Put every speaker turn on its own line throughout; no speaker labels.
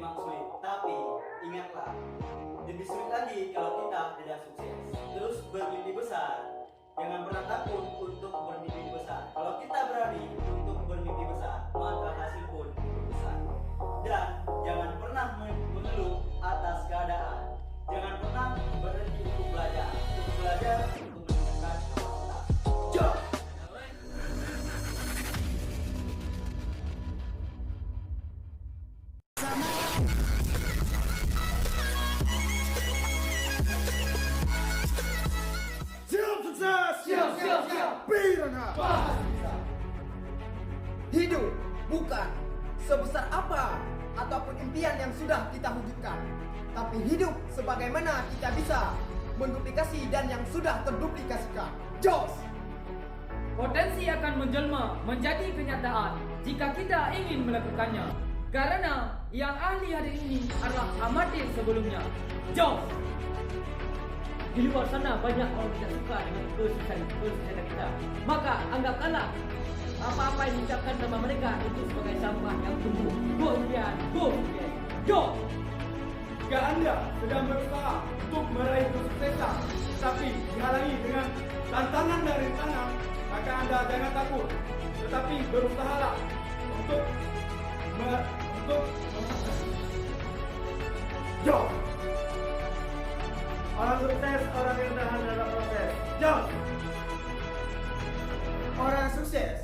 memang sulit, tapi ingatlah, lebih sulit lagi kalau kita tidak sukses. Terus bermimpi besar, jangan pernah takut untuk bermimpi besar. Kalau kita berani untuk bermimpi besar, maka hasil pun besar. Dan jangan pernah mengeluh atas keadaan. Jangan pernah berhenti untuk belajar, untuk meningkatkan kapasitas. Jom!
Siap sukses!
Siap.
Piranha!
Hidup bukan sebesar apa ataupun impian yang sudah kita wujudkan, tapi hidup sebagaimana kita bisa menduplikasi dan yang sudah terduplikasikan. Jos!
Potensi akan menjelma menjadi kenyataan jika kita ingin melakukannya. Karena yang ahli hari ini adalah amatir sebelumnya. Jos! Di luar sana banyak orang tidak suka dengan kesuksesan kita. Maka anggapkanlah apa-apa yang diucapkan nama mereka itu sebagai sampah yang tumbuh. Go impian, go impian, go!
Jika Anda sedang berusaha untuk meraih kesuksesan, tapi dihalangi dengan tantangan dan rintangan, maka Anda jangan takut, tetapi berusahalah untuk Jom! Orang sukses, orang yang tahan dalam proses. Jom!
Orang sukses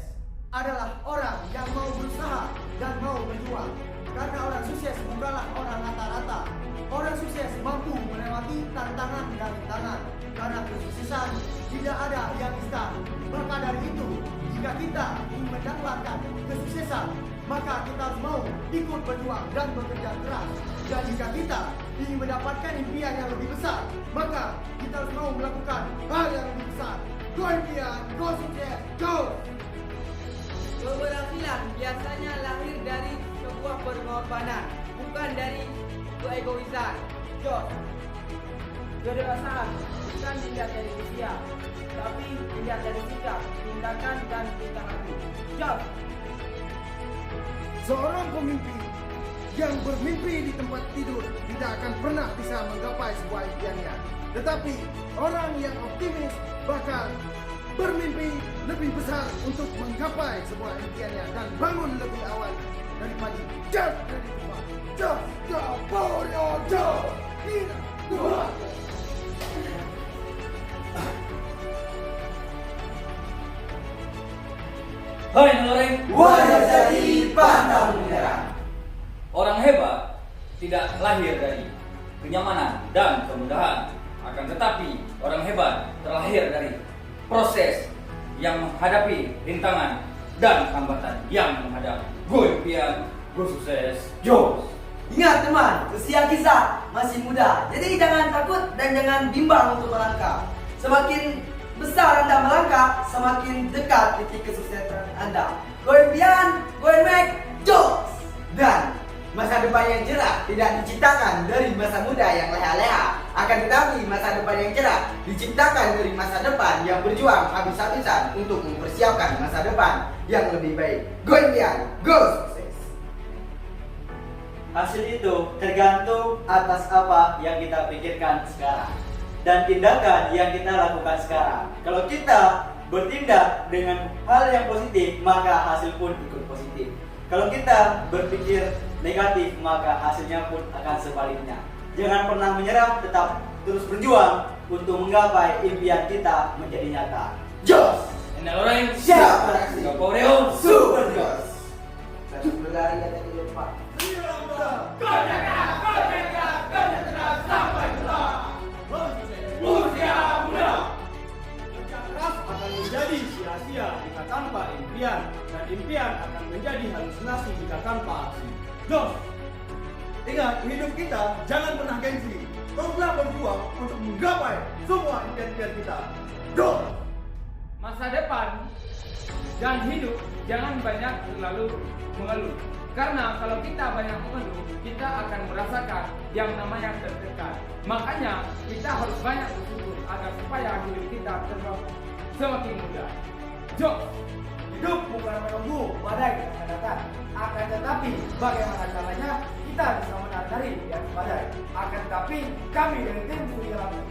adalah orang yang mau berusaha dan mau berjuang. Karena orang sukses bukanlah orang rata-rata. Orang sukses mampu melewati tantangan dan rintangan. Karena kesuksesan tidak ada yang instan. Maka dari itu, jika kita ingin mendapatkan kesuksesan, maka kita harus mau ikut berjuang dan bekerja keras. Dan jika kita ingin mendapatkan impian yang lebih besar, maka kita harus mau melakukan hal yang lebih besar. Go impian, go sukses, go!
Keberhasilan biasanya lahir dari sebuah pengorbanan, bukan dari keegoisan. Jos. Kedewasaan bukan dilihat dari usia, tapi dilihat dari sikap, tindakan, dan tingkah laku. Jos.
Seorang pemimpin yang bermimpi di tempat tidur tidak akan pernah bisa menggapai sebuah impiannya. Tetapi orang yang optimis bahkan bermimpi lebih besar untuk menggapai sebuah impiannya dan bangun lebih awal dari pagi. Just dari rumah. Just
Hai Noloreng,
Wajah jadi pantang menyerah.
orang hebat tidak lahir dari kenyamanan dan kemudahan. Akan tetapi orang hebat terlahir dari proses yang menghadapi rintangan dan hambatan yang menghadap. Go impian, go sukses, Jos!
Ingat teman, usia kita masih muda, jadi jangan takut dan jangan bimbang untuk melangkah. Semakin besar Anda melangkah, semakin dekat titik kesuksesan Anda. Go impian, go make, Jos! Dan masa depan yang cerah tidak diciptakan dari masa muda yang leha-leha. Akan tetapi masa depan yang cerah diciptakan dari masa depan yang berjuang habis-habisan untuk mempersiapkan masa depan yang lebih baik. Go impian, go sukses!
Hasil itu tergantung atas apa yang kita pikirkan sekarang dan tindakan yang kita lakukan sekarang. Kalau kita bertindak dengan hal yang positif, maka hasil pun ikut positif. Kalau kita berpikir negatif, maka hasilnya pun akan sebaliknya. Jangan pernah menyerah, tetap terus berjuang untuk menggapai impian kita menjadi nyata. Jos!
Noloreng,
Siap beraksi.
Gaporeo,
Super Jos! Satu berlari ada di lupa.
Kerja keras akan menjadi sia-sia jika tanpa impian, dan impian akan menjadi halusinasi jika tanpa aksi. Jos! Ingat, hidup kita jangan pernah gengsi. Teruslah berjuang untuk menggapai semua impian-impian kita. Jos!
Masa depan dan hidup jangan banyak terlalu mengeluh. Karena kalau kita banyak mengeluh, kita akan merasakan yang namanya tertekan. Makanya kita harus banyak bersyukur agar supaya hidup kita semakin mudah. Jos!
Hidup bukan menunggu badai akan datang. Akan tetapi bagaimana caranya kita bisa
kami dari tim Serigala Muda.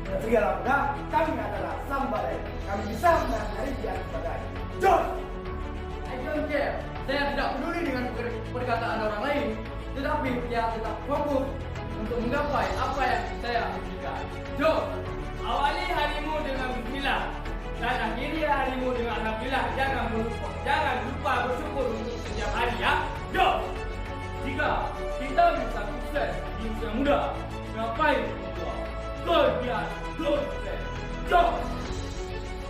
Dan Serigala Muda, kami adalah sang badai. Kami bisa menangani di atas badai. Jos!
I don't care. Saya tidak peduli dengan perkataan orang lain, tetapi dia tetap fokus untuk menggapai apa yang saya inginkan. Jos, awali harimu dengan bismillah dan akhiri harimu dengan alhamdulillah. Jangan lupa bersyukur untuk setiap hari ya. Jos, jika kita bisa sukses di usia muda, ngapain tua? Biar sukses. Jos.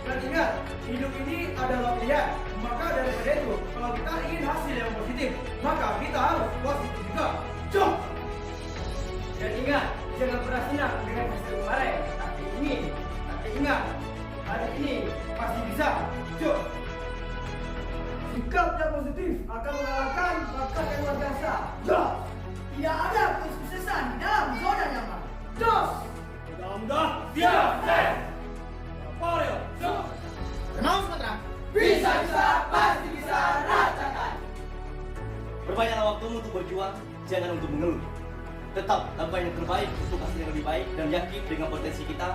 Dan ingat, hidup ini adalah pilihan. Maka daripada itu, kalau kita ingin hasil yang positif, maka kita harus positif juga. Jom!
Dan ingat, jangan pernah senang dengan hasil kemarin, tapi ingat, hari ini
Pasti bisa. Jom! Sikap yang positif akan mengalahkan bakat yang luar biasa. Jom! Tidak ada kesuksesan di dalam zona nyaman. Jos! Kenal Sumatera? Bisa, pasti bisa rasakan.
Perbanyaklah waktumu untuk berjuang, jangan untuk mengeluh. Tetap lakukan yang terbaik untuk hasil yang lebih baik dan yakin dengan potensi kita.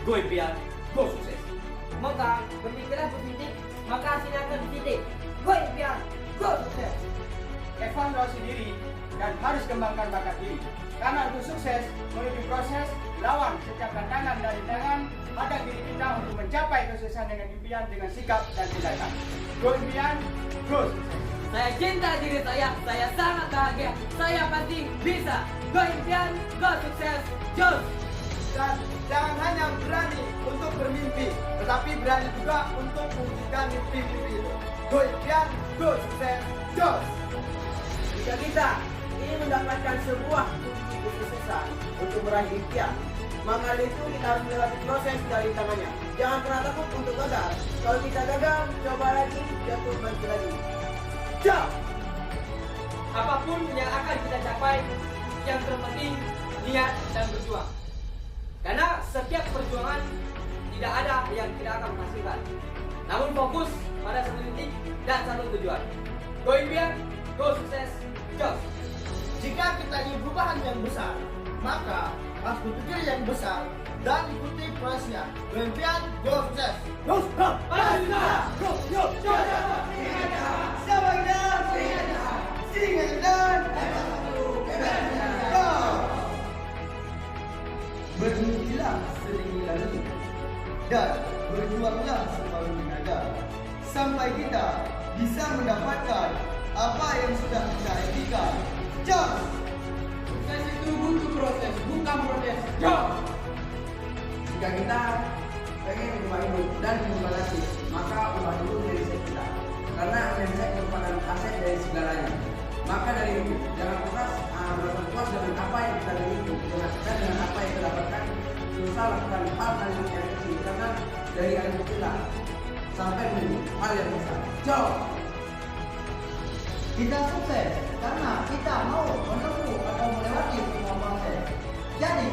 Go impian, go sukses.
Maka berpikirlah positif, maka hasilnya akan positif. Go impian, go sukses.
Evaluasi diri dan harus kembangkan bakat diri. Karena untuk sukses menuju proses lawan setiap tantangan dan rintangan, ada diri kita untuk mencapai kesuksesan dengan impian dengan sikap dan tindakan. Go impian, go sukses.
Saya cinta diri saya sangat bahagia, saya pasti bisa. Go impian, go sukses, Jos!
Dan jangan hanya berani untuk bermimpi, tetapi berani juga untuk mewujudkan mimpi-mimpi itu. Go impian, go sukses, Jos!
Jika kita ingin mendapatkan sebuah kunci kesuksesan untuk meraih impian, maka itu kita harus melewati proses dari tangannya. Jangan pernah takut untuk gagal. Kalau kita gagal, coba lagi, jatuh bangkit lagi. Jom! Apapun yang akan kita capai, yang terpenting niat dan berjuang. Karena setiap perjuangan tidak ada yang tidak akan menghasilkan. Namun fokus pada satu titik dan satu tujuan. Go impian, go sukses, Jos!
Jika kita ingin perubahan yang besar, maka harus berpikir yang besar dan ikuti prosesnya. Go impian, go sukses. Go! Go! Go! Go! Go! Siapa kita? Singa dan Go! Bermimpilah setinggi langit dan berjuanglah semalam tenaga sampai kita bisa mendapatkan apa yang sudah kita impikan. Jos!
Sukses itu butuh proses, bukan protes. Jom! Jika kita pengen berubah hidup dan berubah nasib, maka ubah dulu mindset kita. Karena mindset merupakan aset dari segalanya. Maka dari itu, jangan merasa puas dengan apa yang kita miliki, dengan apa yang kita dapatkan. Susah lakukan hal yang kecil, karena dari hal yang kecil sampai menuju hal yang besar. Jom!
Kita sukses karena kita mau menempuh atau melewati semua proses. Jadi,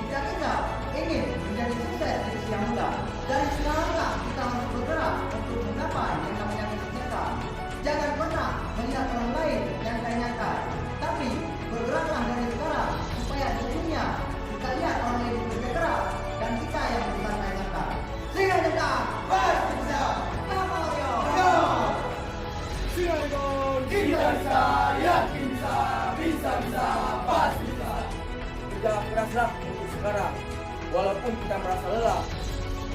jika kita ingin menjadi sukses di usia muda, dari sekarang kita harus bergerak untuk menggapai yang namanya kesuksesan. Jangan pernah melihat orang lain yang kita inginkan, tapi bergeraklah dari sekarang supaya di dunia kita lihat orang lain bergerak dan kita yang bukan inginkan. Sehingga kita pasti bisa. Kita bisa, yakin bisa, pasti bisa.
Kerja keraslah untuk sekarang. Walaupun kita merasa lelah,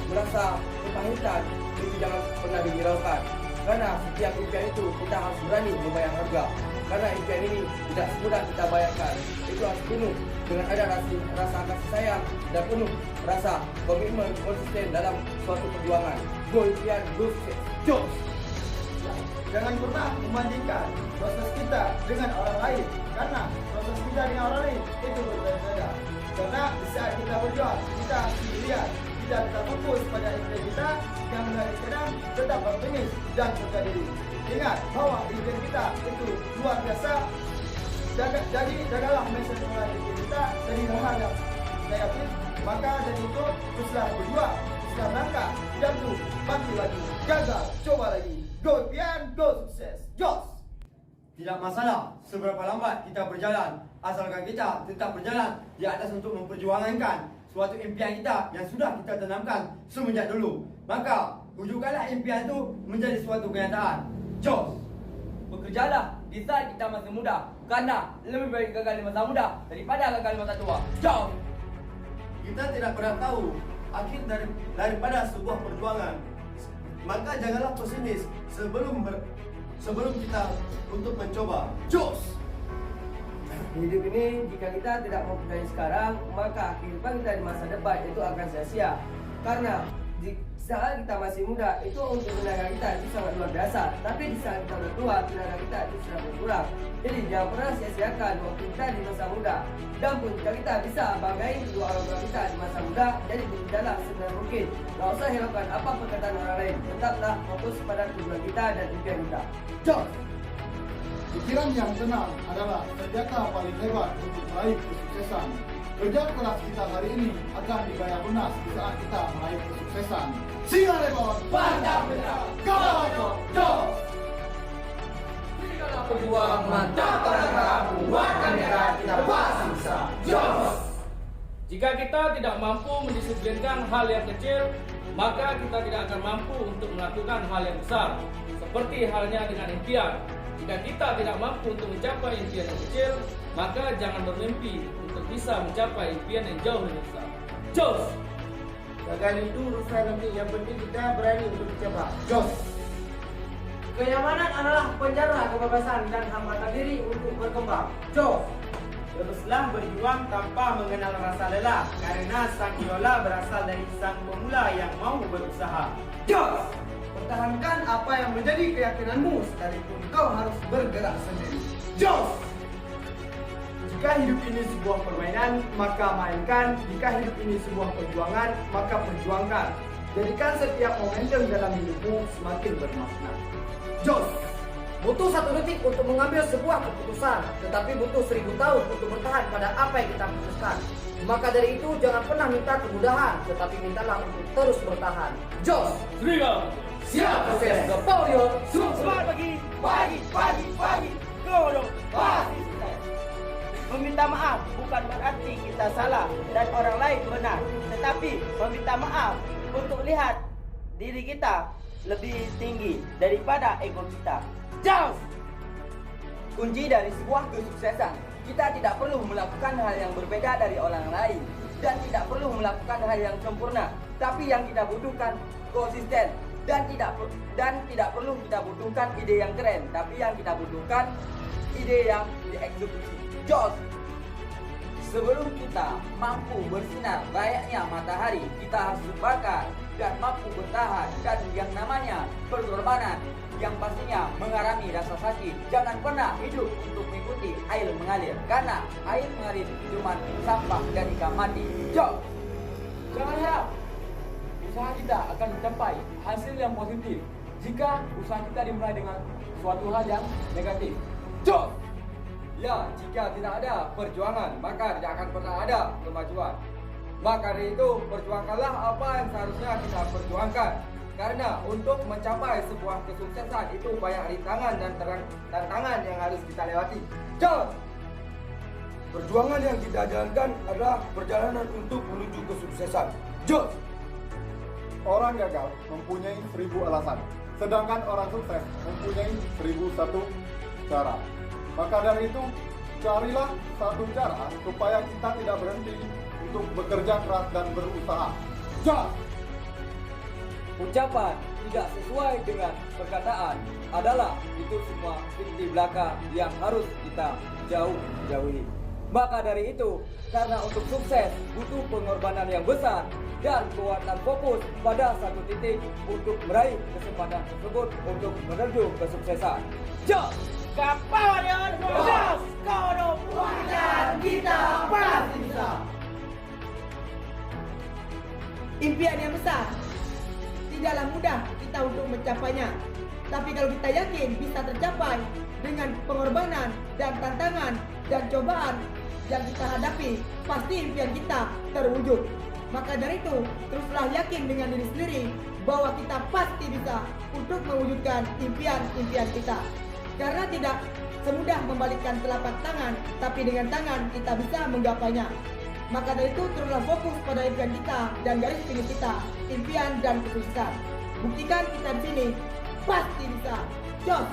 merasa kepahitan, itu jangan pernah dihiraukan. Karena setiap impian itu kita harus berani membayar harga. Karena impian ini tidak semudah kita bayarkan. Itu harus penuh dengan ada rasa kasih sayang dan penuh rasa komitmen konsisten dalam suatu perjuangan. Go impian, go sukses. Jos!
Jangan pernah membandingkan proses kita dengan orang lain, karena proses kita dengan orang lain itu berbeda-beda. Karena di saat kita berjuang, kita harus lihat, tidak kita fokus pada impian kita yang menarik kadang tetap optimis dan percaya diri. Ingat bahwa impian kita itu luar biasa. Jadi jagalah mindset impian kita dari hal yang negatif. Maka dari itu teruslah berjuang, teruslah melangkah, jatuh, bangkit lagi, gagal, coba lagi. Go impian, go sukses, Jos!
Tidak masalah seberapa lambat kita berjalan, asalkan kita tetap berjalan di atas untuk memperjuangkan suatu impian kita yang sudah kita tanamkan semenjak dulu. Maka wujudkanlah impian itu menjadi suatu kenyataan. Jos!
Bekerjalah di saat kita masih muda, karena lebih baik gagal di masa muda daripada gagal di masa tua. Jauh!
Kita tidak pernah tahu akhir daripada sebuah perjuangan. Maka janganlah pesimis sebelum kita untuk mencoba. Jos!
Hidup ini jika kita tidak mempunyai sekarang, maka kehidupan kita di masa depan itu akan sia-sia. Karena di saat kita masih muda itu untuk tenaga kita itu sangat luar biasa, tapi di saat kita udah tua tenaga kita itu sudah berkurang. Jadi jangan pernah sia-siakan waktu kita di masa muda. Dan pun jika kita bisa banggain kedua orang tua kita di masa muda, jadi berjalan sebenar mungkin. Gak usah hiraukan apa perkataan orang lain. Tetaplah fokus pada tujuan kita dan impian kita. Jos!
Pikiran yang tenang adalah senjata paling hebat untuk meraih kesuksesan. Kerja keras kita hari ini akan dibayar lunas di saat kita meraih kesuksesan. Singa Rebon,
Pantang menyerah,
Go!
Jos! Berjuang mantap para kuatkan negara kita pasti bisa. Jos!
Jika kita tidak mampu mendisiplinkan hal yang kecil, maka kita tidak akan mampu untuk melakukan hal yang besar. Seperti halnya dengan impian. Jika kita tidak mampu untuk mencapai impian yang kecil, maka jangan bermimpi untuk bisa mencapai impian yang jauh lebih besar. Jos!
Gagal itu urusan nanti, yang penting kita berani untuk mencoba. Jos!
Kenyamanan adalah penjara kebebasan dan hambatan diri untuk berkembang. Jos!
Teruslah berjuang tanpa mengenal rasa lelah, karena sang idola berasal dari sang pemula yang mau berusaha.
Jos! Pertahankan apa yang menjadi keyakinanmu sekalipun kau harus bergerak sendiri.
Jos!
Jika hidup ini sebuah permainan, maka mainkan. Jika hidup ini sebuah perjuangan, maka perjuangkan. Jadikan setiap momentum dalam hidupmu semakin bermakna.
Jos! Butuh 1 detik untuk mengambil sebuah keputusan, tetapi butuh 1000 tahun untuk bertahan pada apa yang kita putuskan. Maka dari itu jangan pernah minta kemudahan, tetapi mintalah untuk terus bertahan. Jos!
Serigala!
Siap proses Napoleon!
Semangat pagi, godong, pasti sukses. Meminta maaf bukan berarti kita salah dan orang lain benar, tetapi meminta maaf untuk lihat diri kita lebih tinggi daripada ego kita. Jos! Kunci dari sebuah kesuksesan, kita tidak perlu melakukan hal yang berbeda dari orang lain dan tidak perlu melakukan hal yang sempurna, tapi yang kita butuhkan konsisten dan tidak perlu kita butuhkan ide yang keren, tapi yang kita butuhkan ide yang dieksekusi. Jos! Sebelum kita mampu bersinar layaknya matahari, kita harus terbakar dan mampu bertahan, dan yang namanya pengorbanan yang pastinya mengalami rasa sakit. Jangan pernah hidup untuk mengikuti air mengalir, karena air mengalir cuma sampah dan ikan mati. Jos!
Jangan harap usaha kita akan mencapai hasil yang positif jika usaha kita dimulai dengan suatu hal yang negatif.
Jos! Ya, jika tidak ada perjuangan, maka tidak akan pernah ada kemajuan. Maka dari itu, perjuangkanlah apa yang seharusnya kita perjuangkan. Karena untuk mencapai sebuah kesuksesan itu banyak rintangan dan tantangan yang harus kita lewati. Jos!
Perjuangan yang kita jalankan adalah perjalanan untuk menuju kesuksesan. Jos! Orang gagal mempunyai 1000 alasan, sedangkan orang sukses mempunyai 1001 cara. Maka dari itu, carilah satu cara supaya kita tidak berhenti untuk bekerja keras dan berusaha. Jos!
Ucapan tidak sesuai dengan perkataan adalah itu semua titik belaka yang harus kita jauhi. Maka dari itu, karena untuk sukses butuh pengorbanan yang besar dan kekuatan fokus pada satu titik untuk meraih kesempatan tersebut untuk menuju kesuksesan. Jos!
Kapal Warrior, Jos! Godong,
Dan kita pasti bisa.
Impian yang besar tidaklah mudah kita untuk mencapainya. Tapi kalau kita yakin bisa tercapai dengan pengorbanan dan tantangan dan cobaan yang kita hadapi, pasti impian kita terwujud. Maka dari itu, teruslah yakin dengan diri sendiri bahwa kita pasti bisa untuk mewujudkan impian-impian kita. Karena tidak semudah membalikkan telapak tangan, tapi dengan tangan kita bisa menggapainya. Maka dari itu teruslah fokus pada impian kita dan garis tinggi kita, impian dan kesuksesan. Buktikan kita di sini pasti bisa. Jos!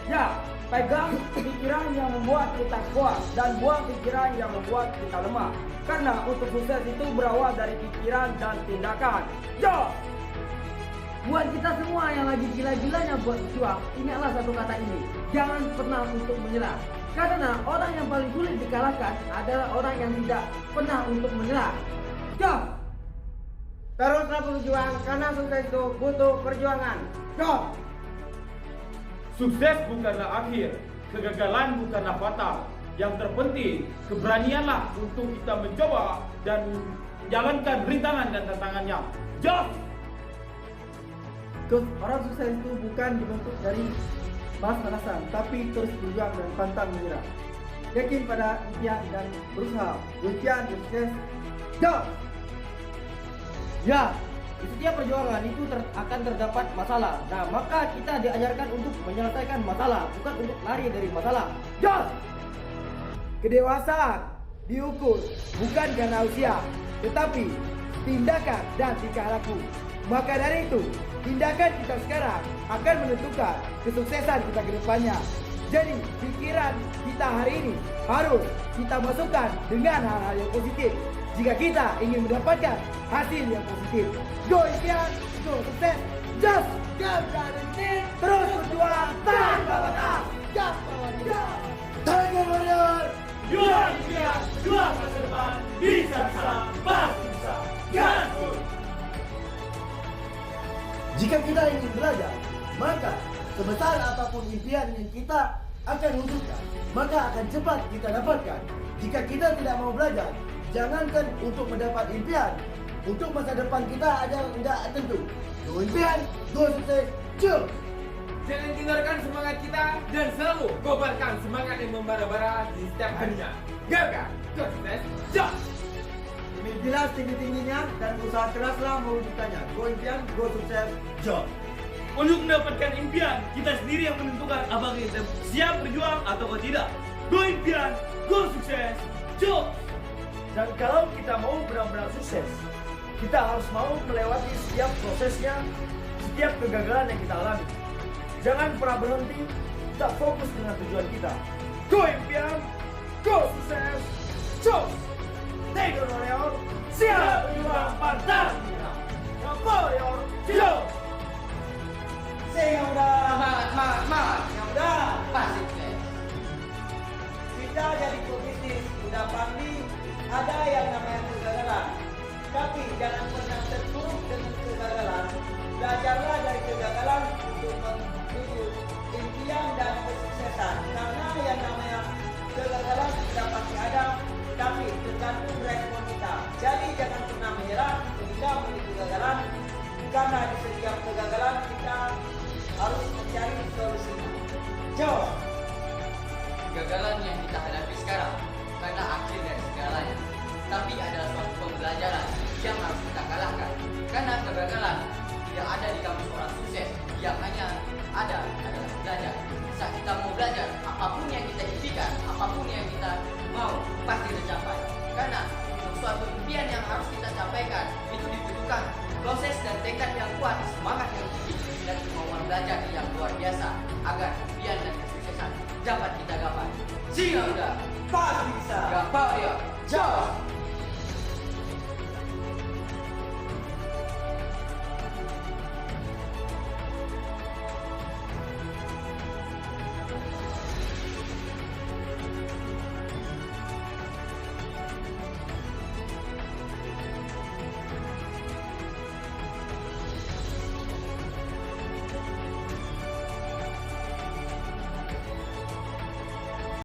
Ya, pegang pikiran yang membuat kita kuat dan buang pikiran yang membuat kita lemah. Karena untuk sukses itu berawal dari pikiran dan tindakan. Jos! Buat kita semua yang lagi gila-gilanya buat berjuang, ingatlah satu kata ini. Jangan pernah untuk menyerah. Karena orang yang paling sulit dikalahkan adalah orang yang tidak pernah untuk menyerah. Jos!
Teruslah berjuang karena sukses itu butuh perjuangan. Jos!
Sukses bukanlah akhir, kegagalan bukanlah fatal. Yang terpenting, keberanianlah untuk kita mencoba dan menjalankan rintangan dan tantangannya. Jos!
Orang sukses itu bukan dibentuk dari malas-malasan, tapi terus berjuang dan pantang menyerah. Yakin pada impian dan berusaha. Impian sukses. Go! Ya, di setiap perjuangan itu akan terdapat masalah. Nah, maka kita diajarkan untuk menyelesaikan masalah, bukan untuk lari dari masalah. Jos! Kedewasaan diukur bukan karena usia, tetapi tindakan dan tingkah laku. Maka dari itu, tindakan kita sekarang akan menentukan kesuksesan kita ke depannya. Jadi, pikiran kita hari ini harus kita masukkan dengan hal-hal yang positif. Jika kita ingin mendapatkan hasil yang positif. Go impian, go sukses, just go berhenti, terus berjuang tanpa batas. Just warrior, Tiger Warrior.
Juang impian, juang masa depan, bisa-bisa, pasti bisa. Gaspol!
Jika kita ingin belajar, maka sebesar apapun impian yang kita akan wujudkan, maka akan cepat kita dapatkan. Jika kita tidak mau belajar, jangankan untuk mendapat impian, untuk masa depan kita ada tidak tentu. Go impian, go sukses, jump!
Jangan tinggalkan semangat kita dan selalu kobarkan semangat yang membara-bara di setiap harinya. Gagal, sukses, jos!
Mimpilah tinggi-tingginya dan usaha keraslah mewujudkannya. Go impian, go sukses, job.
Untuk mendapatkan impian, kita sendiri yang menentukan apakah kita siap berjuang atau tidak. Go impian, go sukses, jos!
Dan kalau kita mau benar-benar sukses, kita harus mau melewati setiap prosesnya, setiap kegagalan yang kita alami. Jangan pernah berhenti, tetap fokus dengan tujuan kita. Go impian, go sukses, jos! Tiger Warrior, siap berjuang pantang menyerah. Warrior, jos!
Sehingga semangat, sehingga pasti sukses. Kita jadi pebisnis udah pasti ada yang namanya kegagalan. Tapi jangan pernah terpuruk dengan kegagalan. Belajarlah dari kegagalan untuk menuju impian dan kesuksesan. Karena yang namanya kegagalan tidak pasti ada, tapi tergantung respon kita. Jadi jangan pernah menyerah ketika menuju kegagalan. Karena di setiap kegagalan kita harus mencari solusinya. Jawab.
Kegagalan yang kita hadapi sekarang karena akhir dari segalanya. Tapi adalah suatu pembelajaran yang harus kita kalahkan. Karena kegagalan tidak ada di kamus orang sukses. Yang hanya ada adalah belajar. Saat kita mau belajar, apapun yang kita impikan, apapun yang kita mau, pasti tercapai. Karena untuk suatu impian yang harus kita capaikan, itu dibutuhkan proses dan tekad yang kuat, semangat yang tinggi, dan kemauan belajar yang luar biasa agar impian dan kesuksesan dapat kita gapai. Sehingga udah
Pasti bisa.
gapai ya. Jawab.